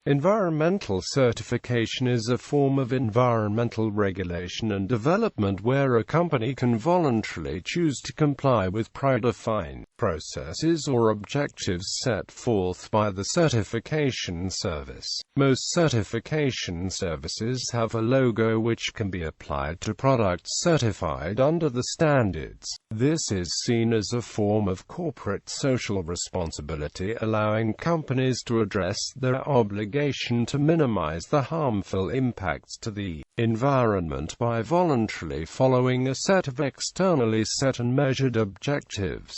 Environmental certification is a form of environmental regulation and development where a company can voluntarily choose to comply with predefined processes or objectives set forth by the certification service. Most certification services have a logo which can be applied to products certified under the standards. This is seen as a form of corporate social responsibility, allowing companies to address their obligations to minimize the harmful impacts to the environment by voluntarily following a set of externally set and measured objectives.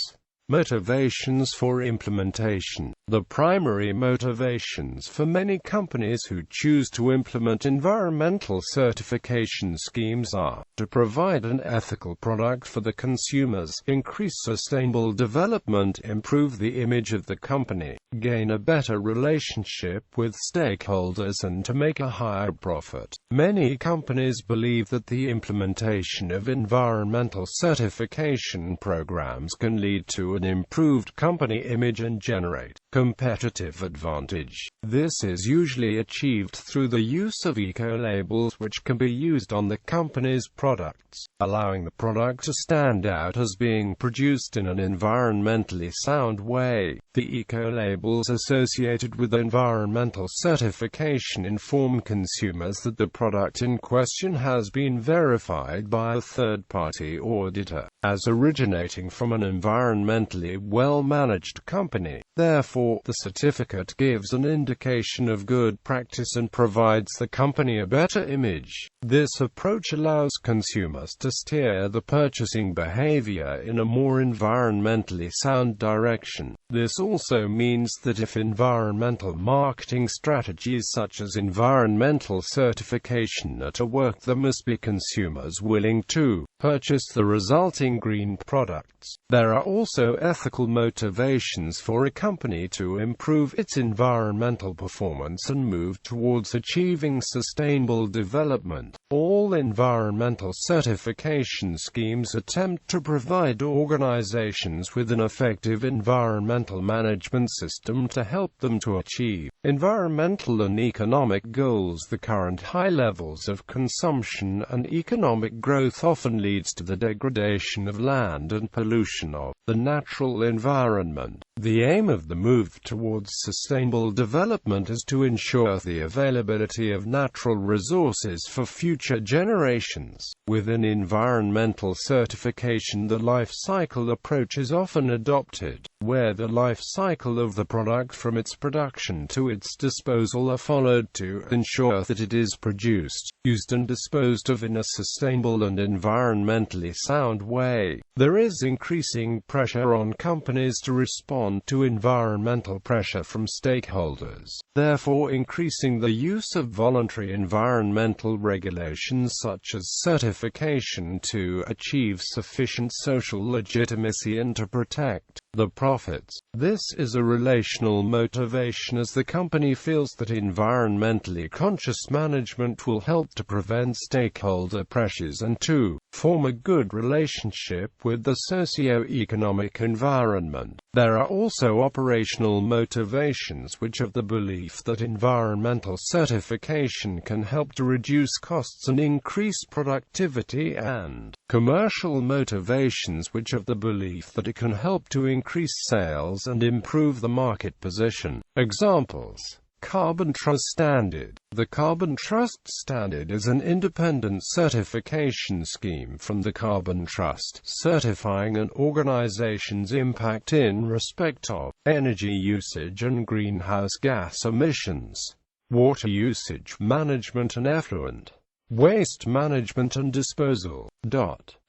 Motivations for implementation. The primary motivations for many companies who choose to implement environmental certification schemes are to provide an ethical product for the consumers, increase sustainable development, improve the image of the company, gain a better relationship with stakeholders, and to make a higher profit. Many companies believe that the implementation of environmental certification programs can lead to an improved company image and generate competitive advantage. This is usually achieved through the use of eco-labels which can be used on the company's products, allowing the product to stand out as being produced in an environmentally sound way. The eco-labels associated with environmental certification inform consumers that the product in question has been verified by a third-party auditor as originating from an environmentally well-managed company. Therefore, the certificate gives an indication of good practice and provides the company a better image. This approach allows consumers to steer the purchasing behavior in a more environmentally sound direction. This also means that if environmental marketing strategies such as environmental certification are to work, there must be consumers willing to purchase the resulting green products. There are also ethical motivations for a company to improve its environmental performance and move towards achieving sustainable development. All environmental certification schemes attempt to provide organizations with an effective environmental management system to help them to achieve environmental and economic goals. The current high levels of consumption and economic growth often leads to the degradation of land and pollution of the natural environment. The aim of the move towards sustainable development is to ensure the availability of natural resources for future generations. Within environmental certification, the life cycle approach is often adopted, where the life cycle of the product from its production to its disposal are followed to ensure that it is produced, used and disposed of in a sustainable and environmentally sound way. There is increasing pressure on companies to respond to environmental pressure from stakeholders, therefore increasing the use of voluntary environmental regulations such as certification to achieve sufficient social legitimacy and to protect the profits. This is a relational motivation, as the company feels that environmentally conscious management will help to prevent stakeholder pressures and to form a good relationship with the socio-economic environment. There are also operational motivations which have the belief that environmental certification can help to reduce costs and increase productivity, and commercial motivations which have the belief that it can help to increase sales and improve the market position. Examples: Carbon Trust Standard. The Carbon Trust Standard is an independent certification scheme from the Carbon Trust, certifying an organization's impact in respect of energy usage and greenhouse gas emissions, water usage management and effluent waste management and disposal.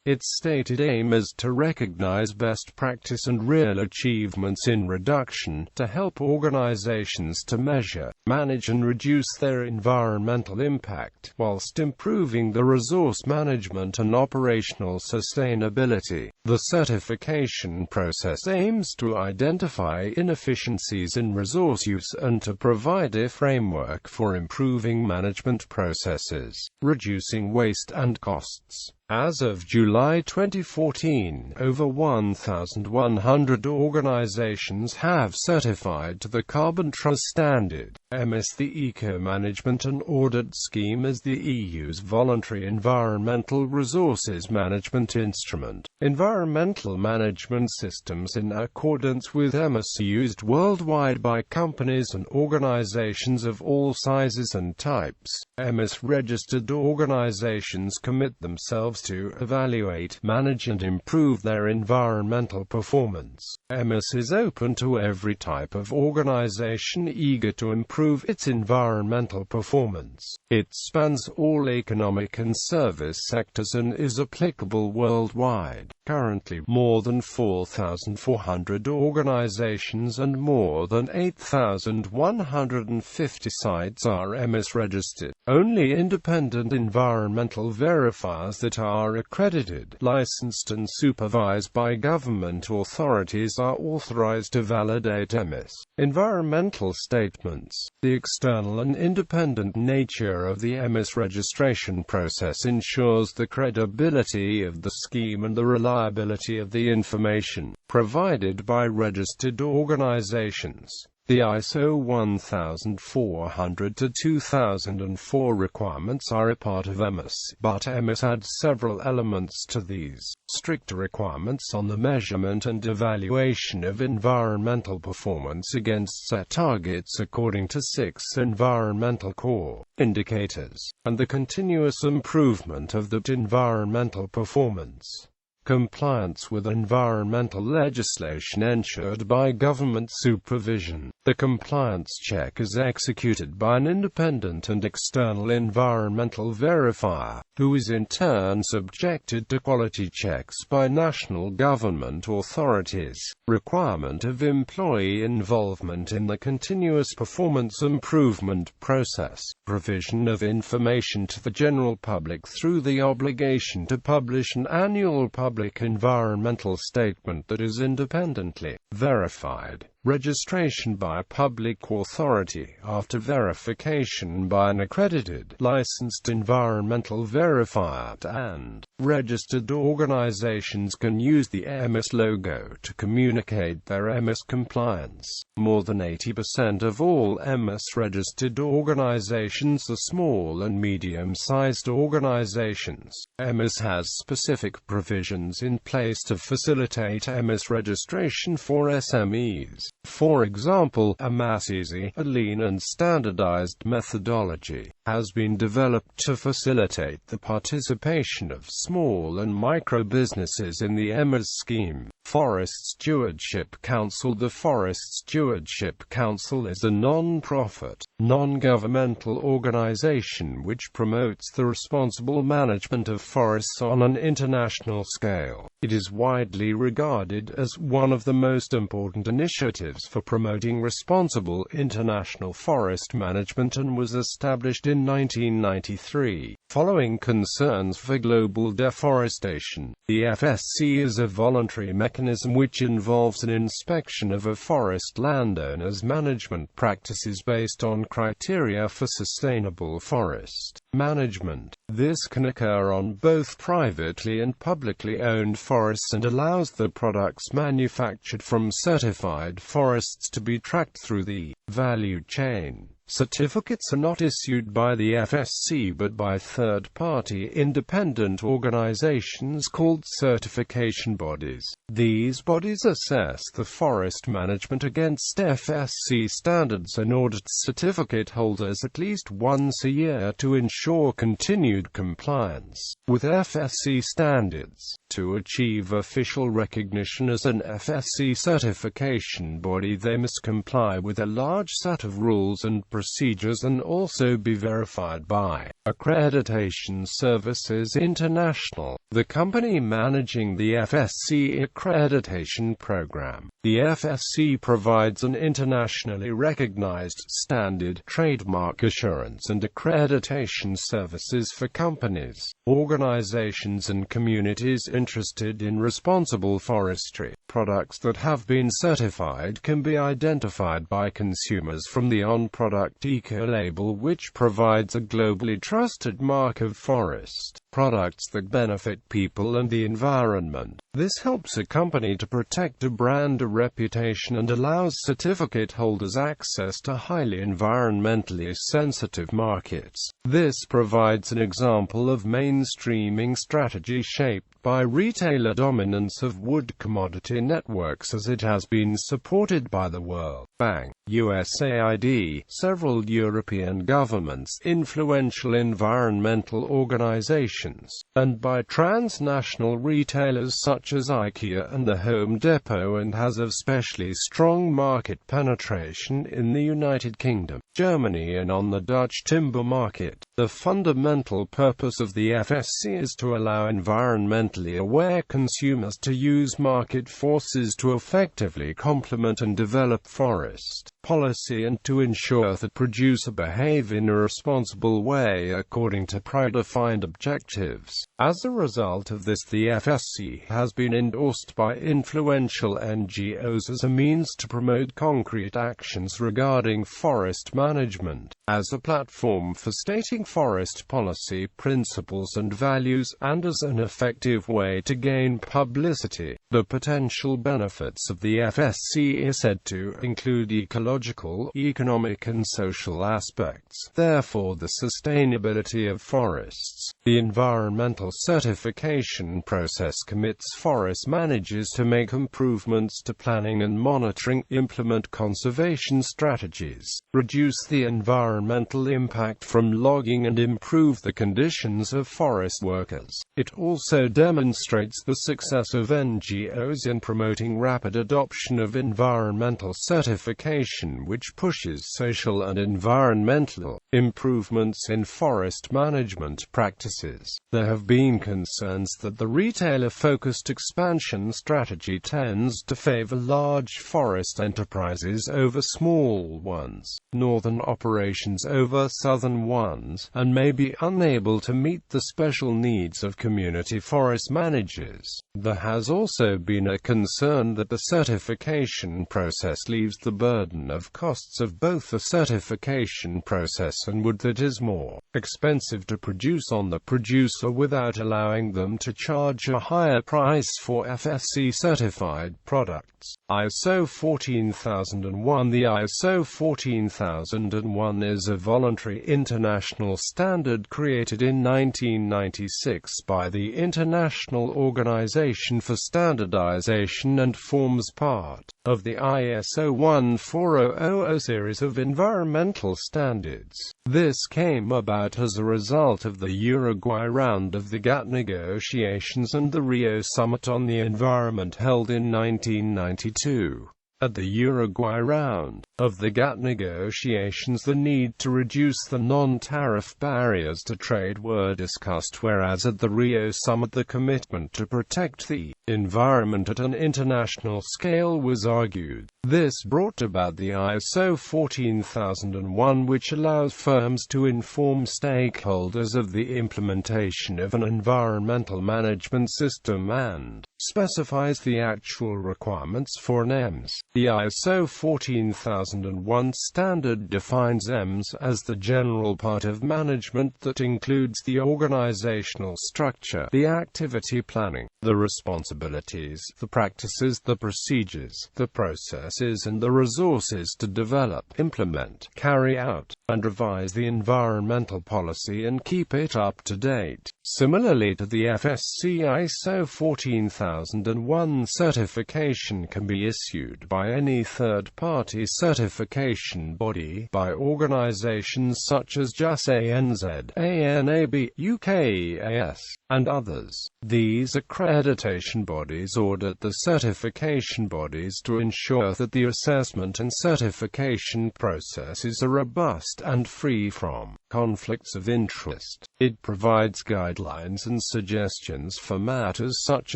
Its stated aim is to recognize best practice and real achievements in reduction, to help organizations to measure, manage and reduce their environmental impact, whilst improving the resource management and operational sustainability. The certification process aims to identify inefficiencies in resource use and to provide a framework for improving management processes, reducing waste and costs, As of July 2014, over 1,100 organizations have certified to the Carbon Trust Standard. (This the Eco-Management and Audit Scheme is the EU's voluntary environmental resources management instrument. Environmental management systems in accordance with EMIS are used worldwide by companies and organizations of all sizes and types. EMIS-registered organizations commit themselves to evaluate, manage and improve their environmental performance. EMIS is open to every type of organization eager to improve its environmental performance. It spans all economic and service sectors and is applicable worldwide. Currently, more than 4,400 organizations and more than 8,150 sites are EMIS registered. Only independent environmental verifiers that are accredited, licensed and supervised by government authorities are authorized to validate EMIS. Environmental statements. The external and independent nature of the EMIS registration process ensures the credibility of the scheme and the reliability of the information provided by registered organizations. The ISO 1400-2004 requirements are a part of EMIS, but EMIS adds several elements to these. Stricter requirements on the measurement and evaluation of environmental performance against set targets according to 6 environmental core indicators, and the continuous improvement of the environmental performance. Compliance with environmental legislation ensured by government supervision. The compliance check is executed by an independent and external environmental verifier, who is in turn subjected to quality checks by national government authorities. Requirement of employee involvement in the continuous performance improvement process. Provision of information to the general public through the obligation to publish an annual public environmental statement that is independently verified. Registration by a public authority after verification by an accredited, licensed environmental verifier, and registered organizations can use the EMIS logo to communicate their EMIS compliance. More than 80% of all EMIS-registered organizations are small and medium-sized organizations. EMIS has specific provisions in place to facilitate EMIS registration for SMEs. For example, a easy, a lean and standardized methodology has been developed to facilitate the participation of small and micro businesses in the EMIS scheme. Forest Stewardship Council. The Forest Stewardship Council is a non-profit, non-governmental organization which promotes the responsible management of forests on an international scale. It is widely regarded as one of the most important initiatives for promoting responsible international forest management and was established in 1993. Following concerns for global deforestation, the FSC is a voluntary mechanism which involves an inspection of a forest landowner's management practices based on criteria for sustainable forest management. This can occur on both privately and publicly owned forests and allows the products manufactured from certified forests to be tracked through the value chain. Certificates are not issued by the FSC but by third-party independent organizations called certification bodies. These bodies assess the forest management against FSC standards and audit certificate holders at least once a year to ensure continued compliance with FSC standards. To achieve official recognition as an FSC certification body, they must comply with a large set of rules and procedures and also be verified by Accreditation Services International, the company managing the FSC accreditation program. The FSC provides an internationally recognized standard, trademark assurance and accreditation services for companies, organizations and communities interested in responsible forestry. Products that have been certified can be identified by consumers from the on-product eco-label, which provides a globally trusted mark of forest products that benefit people and the environment. This helps a company to protect a brand or reputation and allows certificate holders access to highly environmentally sensitive markets. This provides an example of mainstreaming strategy shaped by retailer dominance of wood commodity networks as it has been supported by the World Bank, USAID, several European governments, influential environmental organizations, and by transnational retailers such as IKEA and the Home Depot, and has especially strong market penetration in the United Kingdom, Germany and on the Dutch timber market. The fundamental purpose of the FSC is to allow environmentally aware consumers to use market forces to effectively complement and develop forest policy and to ensure that producers behave in a responsible way according to predefined objectives. As a result of this, the FSC has been endorsed by influential NGOs as a means to promote concrete actions regarding forest management, as a platform for stating forest policy principles and values, and as an effective way to gain publicity. The potential benefits of the FSC are said to include ecological, economic and social aspects. Therefore, the sustainability of forests. The environmental certification process commits forest managers to make improvements to planning and monitoring, implement conservation strategies, reduce the environmental impact from logging and improve the conditions of forest workers. It also demonstrates the success of NGOs in promoting rapid adoption of environmental certification, which pushes social and environmental improvements in forest management practices. There have been concerns that the retailer-focused expansion strategy tends to favor large forest enterprises over small ones, northern operations over southern ones, and may be unable to meet the special needs of community forest managers. There has also been a concern that the certification process leaves the burden of costs of both the certification process and wood that is more expensive to produce on the producer without allowing them to charge a higher price for FSC-certified products. ISO 14001. The ISO 14001 is a voluntary international standard created in 1996 by the International Organization for Standardization and forms part of the ISO 14000 series of environmental standards. This came about as a result of the Uruguay round of the GATT negotiations and the Rio Summit on the Environment held in 1992. At the Uruguay round of the GATT negotiations, the need to reduce the non-tariff barriers to trade were discussed, whereas at the Rio Summit the commitment to protect the environment at an international scale was argued. This brought about the ISO 14001, which allows firms to inform stakeholders of the implementation of an environmental management system and specifies the actual requirements for an EMS. The ISO 14001 standard defines EMS as the general part of management that includes the organizational structure, the activity planning, the responsibilities, the practices, the procedures, the processes and the resources to develop, implement, carry out, and revise the environmental policy and keep it up to date. Similarly to the FSC, ISO 14001 certification can be issued by any third-party certification body, by organizations such as JAS, ANZ, ANAB, UKAS, and others. These accreditation bodies audit the certification bodies to ensure that the assessment and certification processes are robust and free from conflicts of interest. It provides guidelines and suggestions for matters such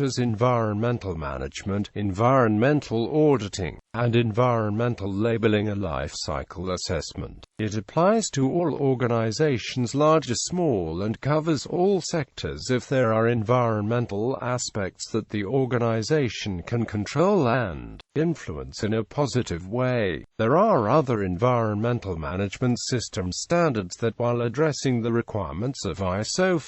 as environmental management, environmental auditing, and environmental labeling, a life cycle assessment. It applies to all organizations, large or small, and covers all sectors if there are environmental aspects that the organization can control and influence in a positive way. There are other environmental management system standards that, while addressing the requirements of ISO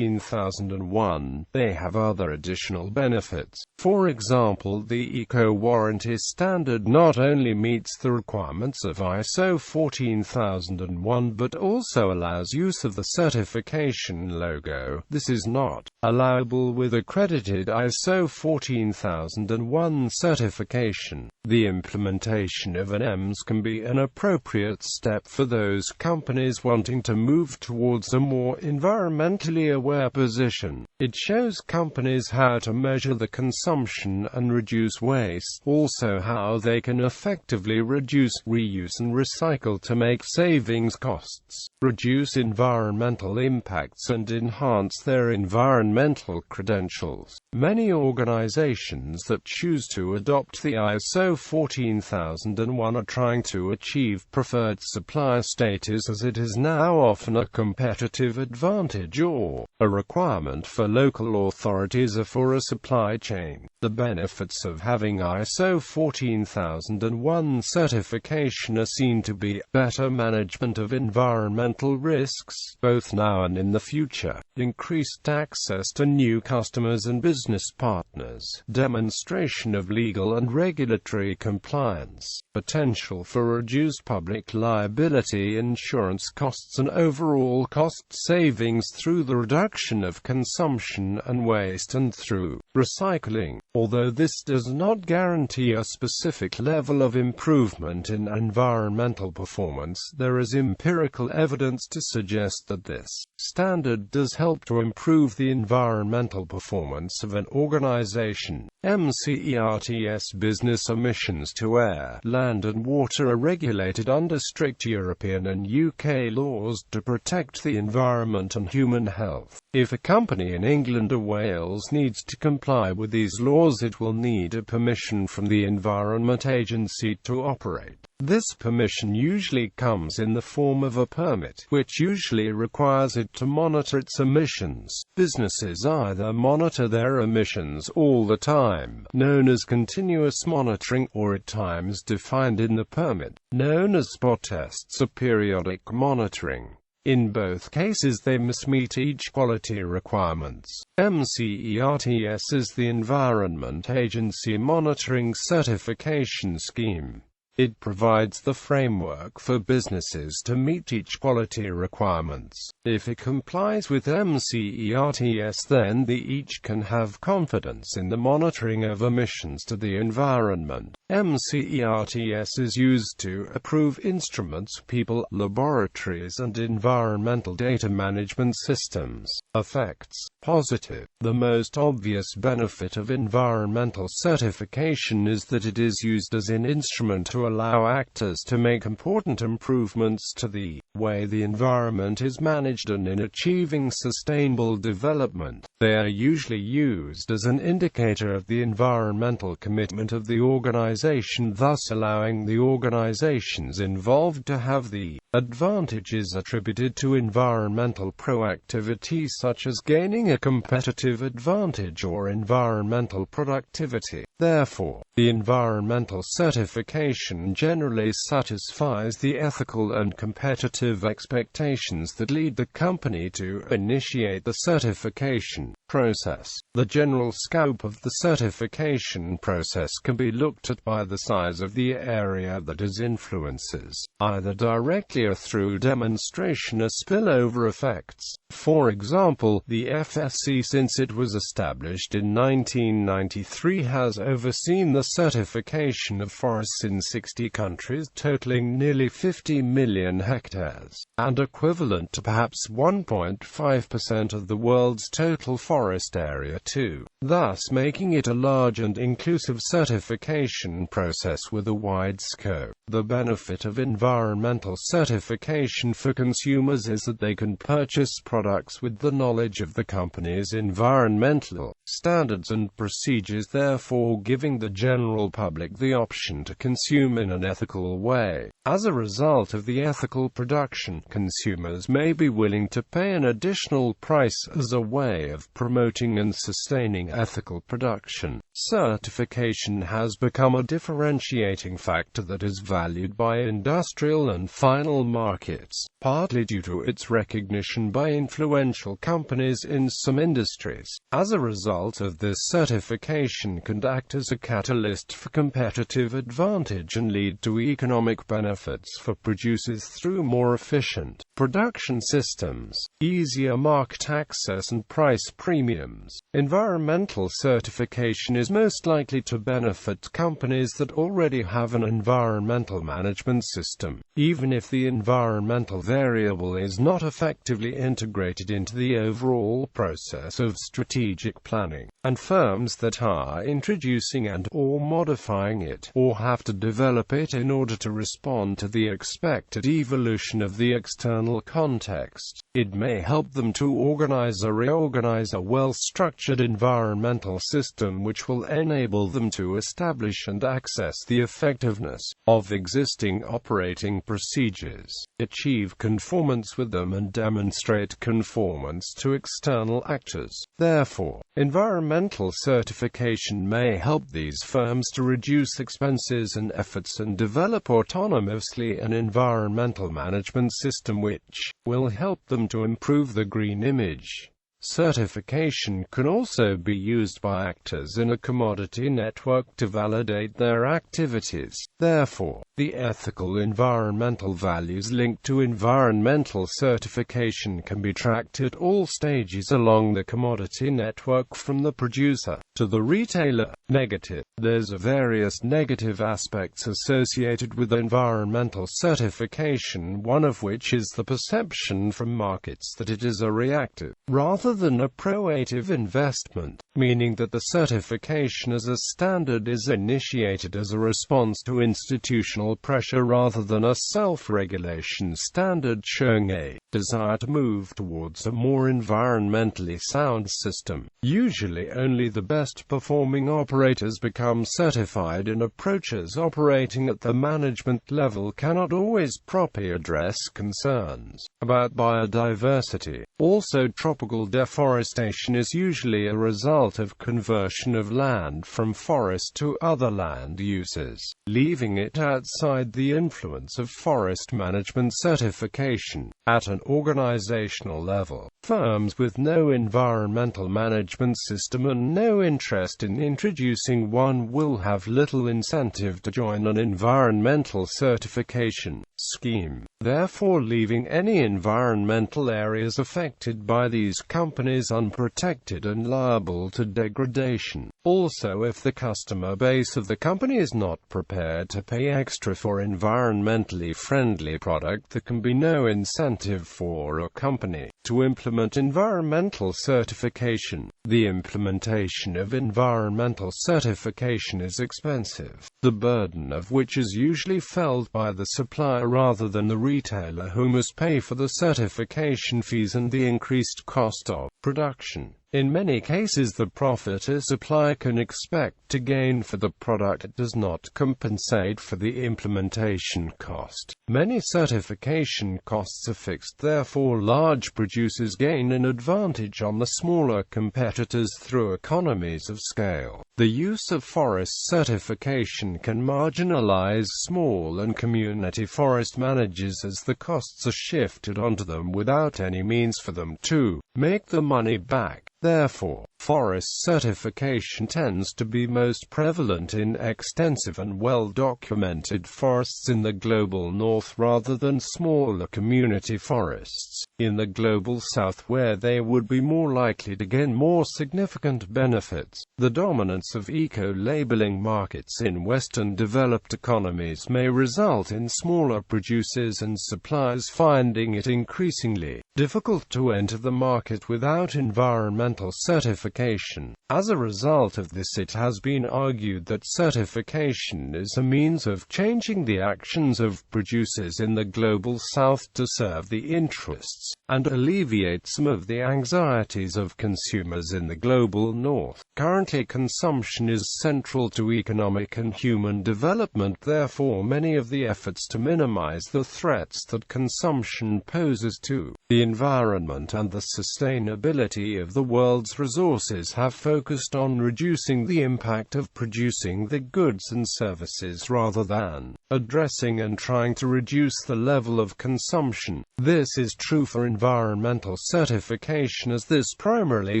14001, they have other additional benefits. For example, the eco-warranty standard not only meets the requirements of ISO 14001 but also allows use of the certification logo. This is not allowable with accredited ISO 14001 certification. The implementation of an EMS can be an appropriate step for those companies wanting to move towards a more environmentally aware position. It shows companies how to measure the consumption and reduce waste, also how they can effectively reduce, reuse and recycle to make savings costs, reduce environmental impacts and enhance their environmental credentials. Many organizations that choose to adopt the ISO 14001 are trying to achieve preferred supplier status, as it is now often a competitive advantage or a requirement for local authorities or for a supply chain. The benefits of having ISO 14001 certification are seen to be better management of environmental risks, both now and in the future, increased access to new customers and business partners, demonstration of legal and regulatory compliance, potential for reduced public liability insurance costs and overall cost savings through the reduction of consumption and waste and through recycling. Although this does not guarantee a specific level of improvement in environmental performance, there is empirical evidence to suggest that this standard does help to improve the environmental performance of an organization. MERS business emissions to air, land and water are regulated under strict European and UK laws to protect the environment and human health. If a company in England or Wales needs to comply with these laws, it will need a permission from the Environment Agency to operate. This permission usually comes in the form of a permit, which usually requires it to monitor its emissions. Businesses either monitor their emissions all the time, known as continuous monitoring, or at times defined in the permit, known as spot tests or periodic monitoring. In both cases they must meet each quality requirements. MERS is the Environment Agency Monitoring Certification Scheme. It provides the framework for businesses to meet each quality requirements. If it complies with MERS, then they each can have confidence in the monitoring of emissions to the environment. MERS is used to approve instruments, people, laboratories and environmental data management systems. Effects. Positive. The most obvious benefit of environmental certification is that it is used as an instrument to allow actors to make important improvements to the way the environment is managed and in achieving sustainable development. They are usually used as an indicator of the environmental commitment of the organization, thus allowing the organizations involved to have the advantages attributed to environmental proactivity, such as gaining a competitive advantage or environmental productivity. Therefore, the environmental certification generally satisfies the ethical and competitive expectations that lead the company to initiate the certification process. The general scope of the certification process can be looked at by the size of the area that it influences, either directly or through demonstration or spillover effects. For example, the FSC, since it was established in 1993, has overseen the certification of forests in 60 countries, totaling nearly 50 million hectares, and equivalent to perhaps 1.5% of the world's total forest area too, thus making it a large and inclusive certification process with a wide scope. The benefit of environmental certification for consumers is that they can purchase products with the knowledge of the company's environmental standards and procedures, therefore giving the general public the option to consume in an ethical way. As a result of the ethical production, consumers may be willing to pay an additional price as a way of promoting and sustaining ethical production. Certification has become a differentiating factor that is valued by industrial and final markets, partly due to its recognition by influential companies in some industries. As a result of this, certification can act as a catalyst for competitive advantage and lead to economic benefits for producers through more efficient production systems, easier market access and price premiums. Environmental certification is most likely to benefit companies that already have an environmental management system, even if the environmental variable is not effectively integrated into the overall process of strategic planning, and firms that are introducing and/or modifying it, or have to develop it in order to respond to the expected evolution of the external context. It may help them to organize or reorganize a well-structured environmental system which will enable them to establish and access the effectiveness of existing operating procedures, achieve conformance with them, and demonstrate conformance to external actors. Therefore, environmental certification may help these firms to reduce expenses and efforts and develop autonomously an environmental management system which will help them to improve the green image. Certification can also be used by actors in a commodity network to validate their activities. Therefore, the ethical environmental values linked to environmental certification can be tracked at all stages along the commodity network, from the producer to the retailer. Negative. There's various negative aspects associated with environmental certification, one of which is the perception from markets that it is a reactive, rather than a proactive investment, meaning that the certification as a standard is initiated as a response to institutional pressure rather than a self-regulation standard showing a desire to move towards a more environmentally sound system. Usually only the best performing operators become certified, and approaches operating at the management level cannot always properly address concerns about biodiversity. Also, tropical deforestation is usually a result of conversion of land from forest to other land uses, leaving it outside the influence of forest management certification. At an organizational level, firms with no environmental management system and no interest in introducing one will have little incentive to join an environmental certification scheme, therefore leaving any environmental areas affected by these companies unprotected and liable to degradation. Also, if the customer base of the company is not prepared to pay extra for environmentally friendly product, there can be no incentive for a company to implement environmental certification. The implementation of environmental certification is expensive, the burden of which is usually felt by the supplier rather than the retailer, who must pay for the certification fees and the increased cost of production. In many cases, the profit a supplier can expect to gain for the product does not compensate for the implementation cost. Many certification costs are fixed, therefore large producers gain an advantage on the smaller competitors through economies of scale. The use of forest certification can marginalize small and community forest managers, as the costs are shifted onto them without any means for them to make the money back. Therefore, forest certification tends to be most prevalent in extensive and well-documented forests in the global north rather than smaller community forests in the global south, where they would be more likely to gain more significant benefits. The dominance of eco-labeling markets in Western developed economies may result in smaller producers and suppliers finding it increasingly difficult to enter the market without environmental certification. As a result of this, it has been argued that certification is a means of changing the actions of producers in the global south to serve the interests and alleviate some of the anxieties of consumers in the global north. Currently, consumption is central to economic and human development. Therefore, many of the efforts to minimize the threats that consumption poses to the environment and the sustainability of the world's resources have focused on reducing the impact of producing the goods and services rather than addressing and trying to reduce the level of consumption. This is true for environmental certification, as this primarily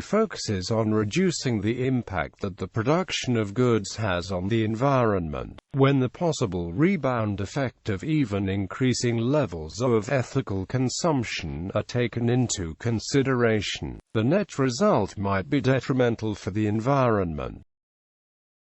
focuses on reducing the impact that the production of goods has on the environment. When the possible rebound effect of even increasing levels of ethical consumption are taken into consideration, the net result might be detrimental for the environment.